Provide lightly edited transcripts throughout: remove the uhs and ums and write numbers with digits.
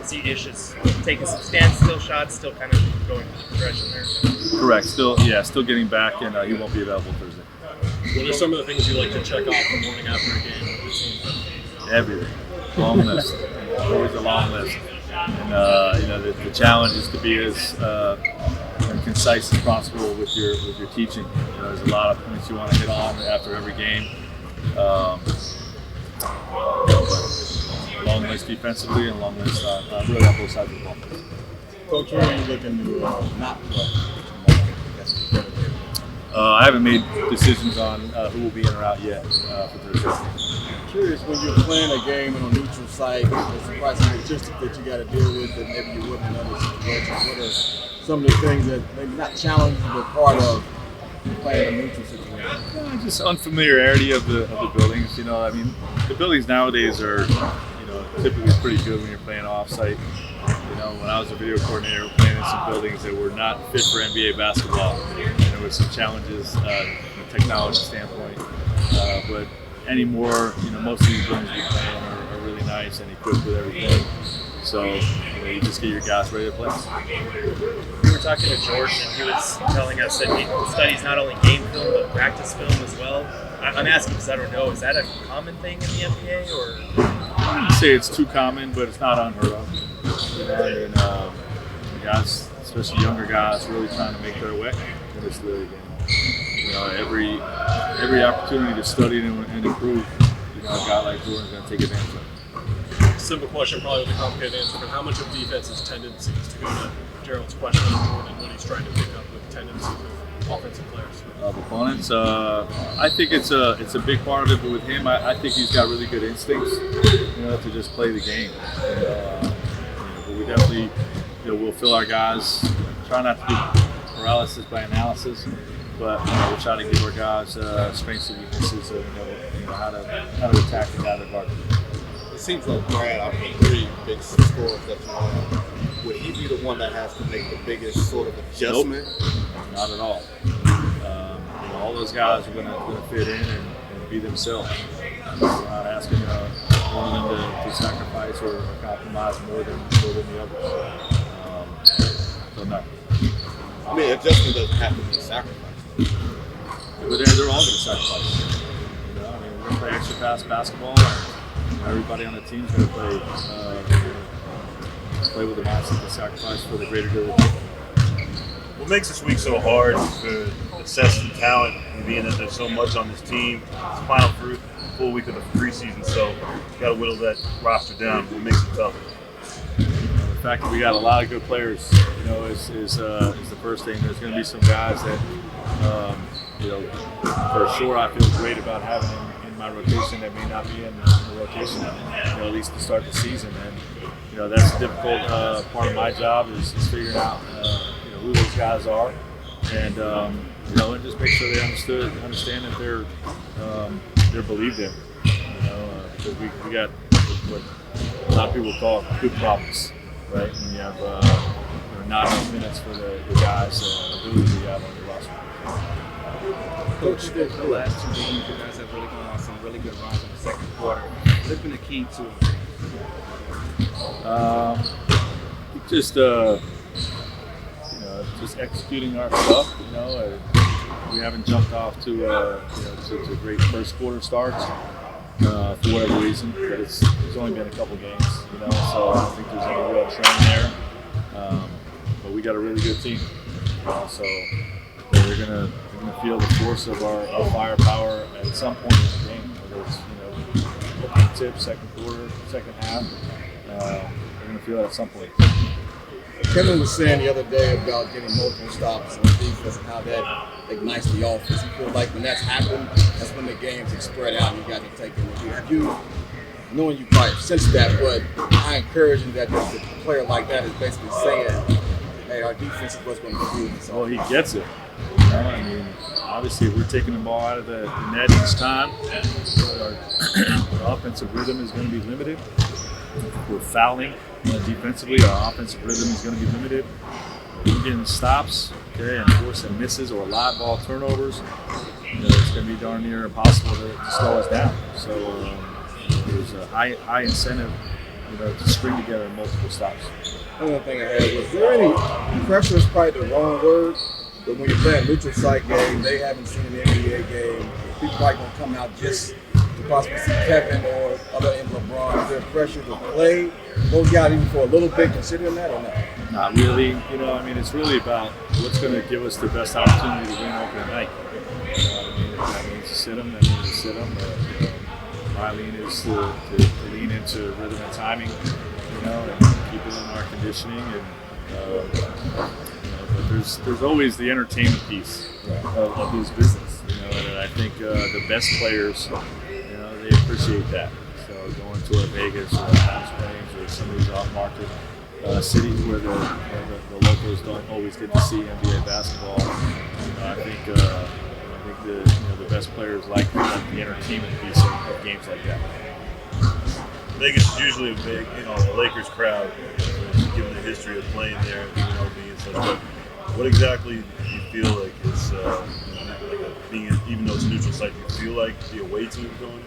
See Ish is taking some standstill shots, still kind of going through the progression there. Correct. Still getting back, and he won't be available Thursday. What are some of the things you like to check off the morning after a game with the team? Everything. Long list. Always a long list. And the challenge is to be as concise as possible with your teaching. There's a lot of points you want to hit on after every game. Long list defensively and long list really on both sides of the ball. Coach, where are you looking to not play? I haven't made decisions on who will be in or out yet for Thursday. I'm curious, when you're playing a game on a neutral site, there's surprising logistics that you got to deal with that maybe you wouldn't in other situations. What are some of the things that maybe not challenging but part of playing a neutral situation? Just unfamiliarity of the buildings. The buildings nowadays are typically pretty good when you're playing off-site. When I was a video coordinator, we were playing in some buildings that were not fit for NBA basketball. And there was some challenges from a technology standpoint. But anymore, most of these buildings we play in are really nice and equipped with everything. So you just get your guys ready to play. We were talking to Jordan, and he was telling us that he studies not only game film but practice film as well. I'm asking because I don't know. Is that a common thing in the NBA, or? I wouldn't say it's too common, but it's not unheard of. Guys, especially younger guys, really trying to make their way in this league. And, every opportunity to study and improve, a guy like Jordan's going to take advantage of. Simple question, probably with a complicated answer, but how much of defense's tendencies to go to Gerald's question on Jordan and what he's trying to pick up with tendencies of offensive players? Of opponents, I think it's a big part of it, but with him, I think he's got really good instincts, to just play the game. But we definitely, we'll fill our guys. Try not to do paralysis by analysis, but we'll try to give our guys strengths and weaknesses, how to attack the guy that guard. It seems like Brad, out of the three big scorers that you want, would he be the one that has to make the biggest sort of adjustment? Nope. Not at all. All those guys are going to fit in and be themselves. We're not asking one of them to sacrifice or compromise more than the others. So no. I mean, adjustment doesn't have to be a sacrifice. But they're all going to sacrifice. We're going to play extra fast basketball. And, everybody on the team is going to play with the mindset to sacrifice for the greater good of the team. What makes this week so hard to assess the talent, and being that there's so much on this team? It's the final full week of the preseason, so you got to whittle that roster down. What makes it tough? The fact that we got a lot of good players, is the first thing. There's going to be some guys that, for sure I feel great about having in my rotation that may not be in the rotation, at least to start the season. And that's the difficult part of my job is figuring out who those guys are, and and just make sure they understand that they're believed in. Because we got what a lot of people call good problems, right? And you have not enough minutes for the guys' ability you have on your roster. Coach, the last two games, you guys have really gone on some really good runs in the second quarter. What's been the key to it? Just executing our stuff. We haven't jumped off to great first quarter starts for whatever reason, but it's only been a couple games. So I don't think there's any real trend there. But we got a really good team. So they're gonna feel the force of our firepower at some point in the game, whether it's opening tip, second quarter, second half. They're gonna feel it at some point. Kevin was saying the other day about getting multiple stops on defense and how that ignites the offense. You feel like when that's happened, that's when the games get spread out and you guys are taking it. Have you, knowing you probably sensed that, but I encourage you that a player like that is basically saying, hey, our defense is what's going to do this. Well, he gets it. Obviously, we're taking the ball out of the net each time. Our offensive rhythm is going to be limited. We're fouling defensively. Our offensive rhythm is going to be limited. We're getting stops, and forcing misses or live ball turnovers. It's going to be darn near impossible to slow us down. So there's a high incentive to string together multiple stops. Another thing I had was there any pressure is probably the wrong word, but when you're playing neutral site game, they haven't seen an NBA game. People probably gonna come out just to possibly see Kevin or other in LeBron. Is there pressure to play those guys even for a little bit, considering that or not? Not really. It's really about what's going to give us the best opportunity to win opening night. If that means to sit them, that means to sit them. My lean is to lean into rhythm and timing, and keep it in our conditioning. But there's always the entertainment piece of this business, and I think the best players, they appreciate that. So going to a Vegas or a Palm Springs or some of these off-market cities where the locals don't always get to see NBA basketball, I think the best players like the entertainment piece of games like that. Vegas is usually a big, a Lakers crowd, given the history of playing there, being such. What exactly do you feel like is being, even though it's a neutral site, do you feel like the away team going?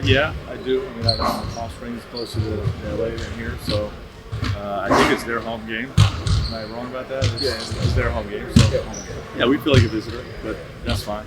Yeah, I do. I Palm Springs is closer to LA than here, so I think it's their home game. Am I wrong about that? It's their home game. So yeah, we feel like a visitor, but that's fine.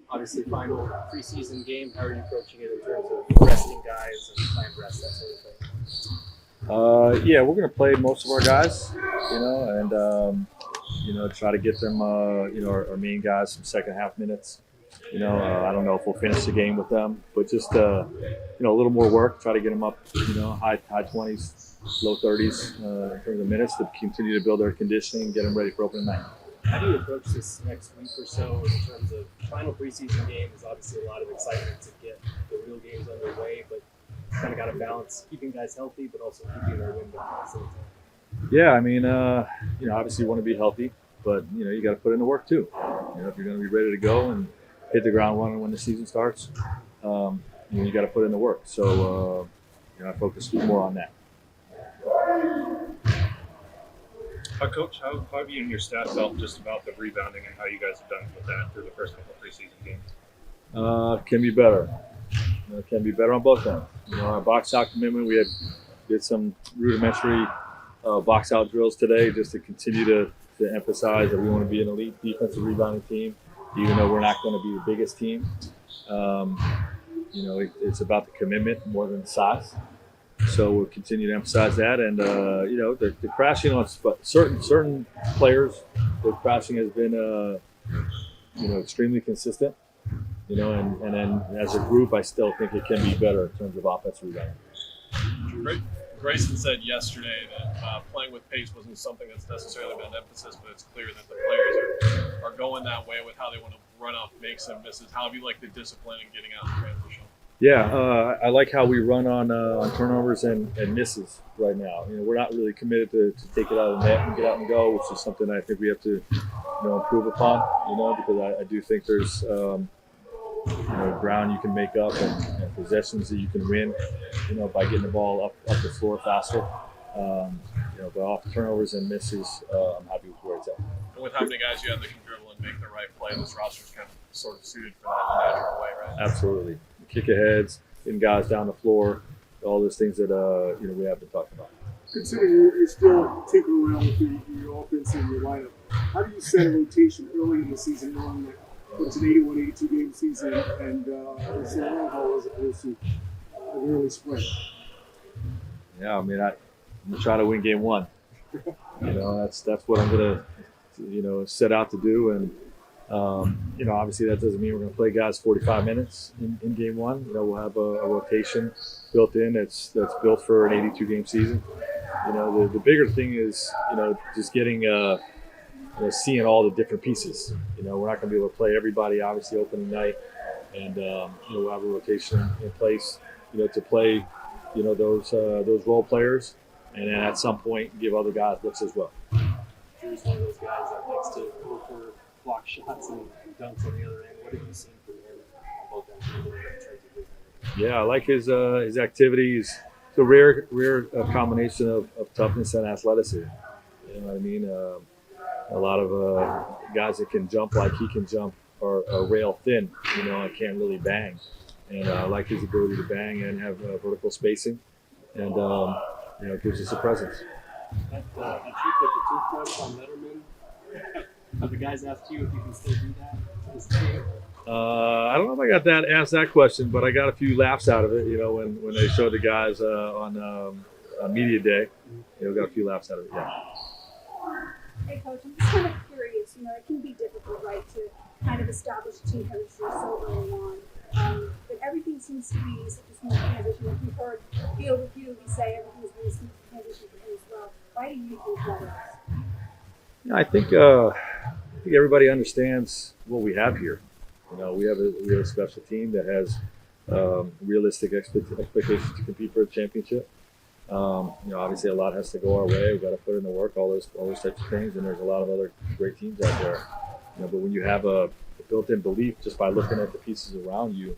Obviously, final preseason game. How are you approaching it in terms of resting guys and planned rest, that sort of thing? Yeah, we're going to play most of our guys, and try to get them, our main guys some second half minutes. I don't know if we'll finish the game with them, but just a little more work. Try to get them up, high 20s, low 30s in terms of minutes to continue to build their conditioning, get them ready for opening night. How do you approach this next week or so in terms of final preseason game? There's obviously a lot of excitement to get the real games underway, but kind of got to balance keeping guys healthy, but also keeping their window at the same time. Yeah, obviously you want to be healthy, but you got to put in the work too. If you're going to be ready to go and hit the ground running when the season starts, you got to put in the work. So I focus more on that. Coach, how have you and your staff felt just about the rebounding and how you guys have done with that through the first couple of preseason games? Can be better. Can be better on both ends. Our box out commitment, we did some rudimentary box out drills today just to continue to emphasize that we want to be an elite defensive rebounding team, even though we're not going to be the biggest team. It's about the commitment more than the size. So we'll continue to emphasize that, and the crashing on certain players, the crashing has been extremely consistent. And then as a group, I still think it can be better in terms of offensive rebounding. Grayson said yesterday that playing with pace wasn't something that's necessarily been an emphasis, but it's clear that the players are going that way with how they want to run up makes and misses. How have you liked the discipline in getting out in transition? Yeah, I like how we run on turnovers and misses right now. We're not really committed to take it out of the net and get out and go, which is something I think we have to improve upon. Because I do think there's ground you can make up and possessions that you can win. By getting the ball up the floor faster. But off turnovers and misses, I'm happy with where it's at. And with how many guys you have that can dribble and make the right play, this roster's kind of sort of suited for that in a natural way, right? Absolutely. Kick aheads, getting guys down the floor, all those things that we have been talking about. Considering you're still tinkering around with your offense and your lineup, how do you set a rotation early in the season, knowing that it's an 81, 82 game season and it's a long haul as opposed to an early sprint? Yeah, I'm gonna try to win game one. That's what I'm gonna set out to do, and obviously that doesn't mean we're going to play guys 45 minutes in game one. We'll have a rotation built in that's built for an 82 game season. The bigger thing is just getting seeing all the different pieces. We're not going to be able to play everybody obviously opening night, and we'll have a rotation in place to play those role players, and then at some point give other guys looks as well. Drew's one of those guys that likes to go for block shots and dunks on the other end. What have you seen from him on both ends in terms of his? Yeah, I like his activities. It's a rare combination of toughness and athleticism. You know what I mean? A lot of guys that can jump like he can jump are rail thin, and can't really bang. and I like his ability to bang and have vertical spacing, and it gives us a presence. That trick with the toothbrush on Letterman. Have the guys asked you if you can still do that to this team? I don't know if I got asked that question, but I got a few laughs out of it. When they showed the guys on media day, got a few laughs out of it. Yeah. Hey, Coach, I'm just kind of curious. It can be difficult, right, to kind of establish team chemistry so early on. But everything seems to be such a smooth transition. Like we've heard Field repeatedly say everything's been a smooth transition for him as well. Why do you think that is? I think everybody understands what we have here. We have a special team that has realistic expectations to compete for a championship. Obviously a lot has to go our way. We've got to put in the work, all those types of things, and there's a lot of other great teams out there. But when you have a built-in belief just by looking at the pieces around you,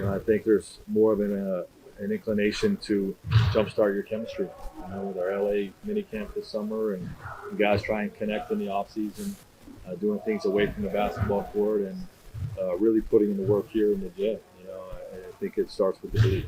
I think there's more of an inclination to jumpstart your chemistry. With our LA mini camp this summer, and you guys try and connect in the off season, doing things away from the basketball court, and really putting in the work here in the gym. I think it starts with the belief.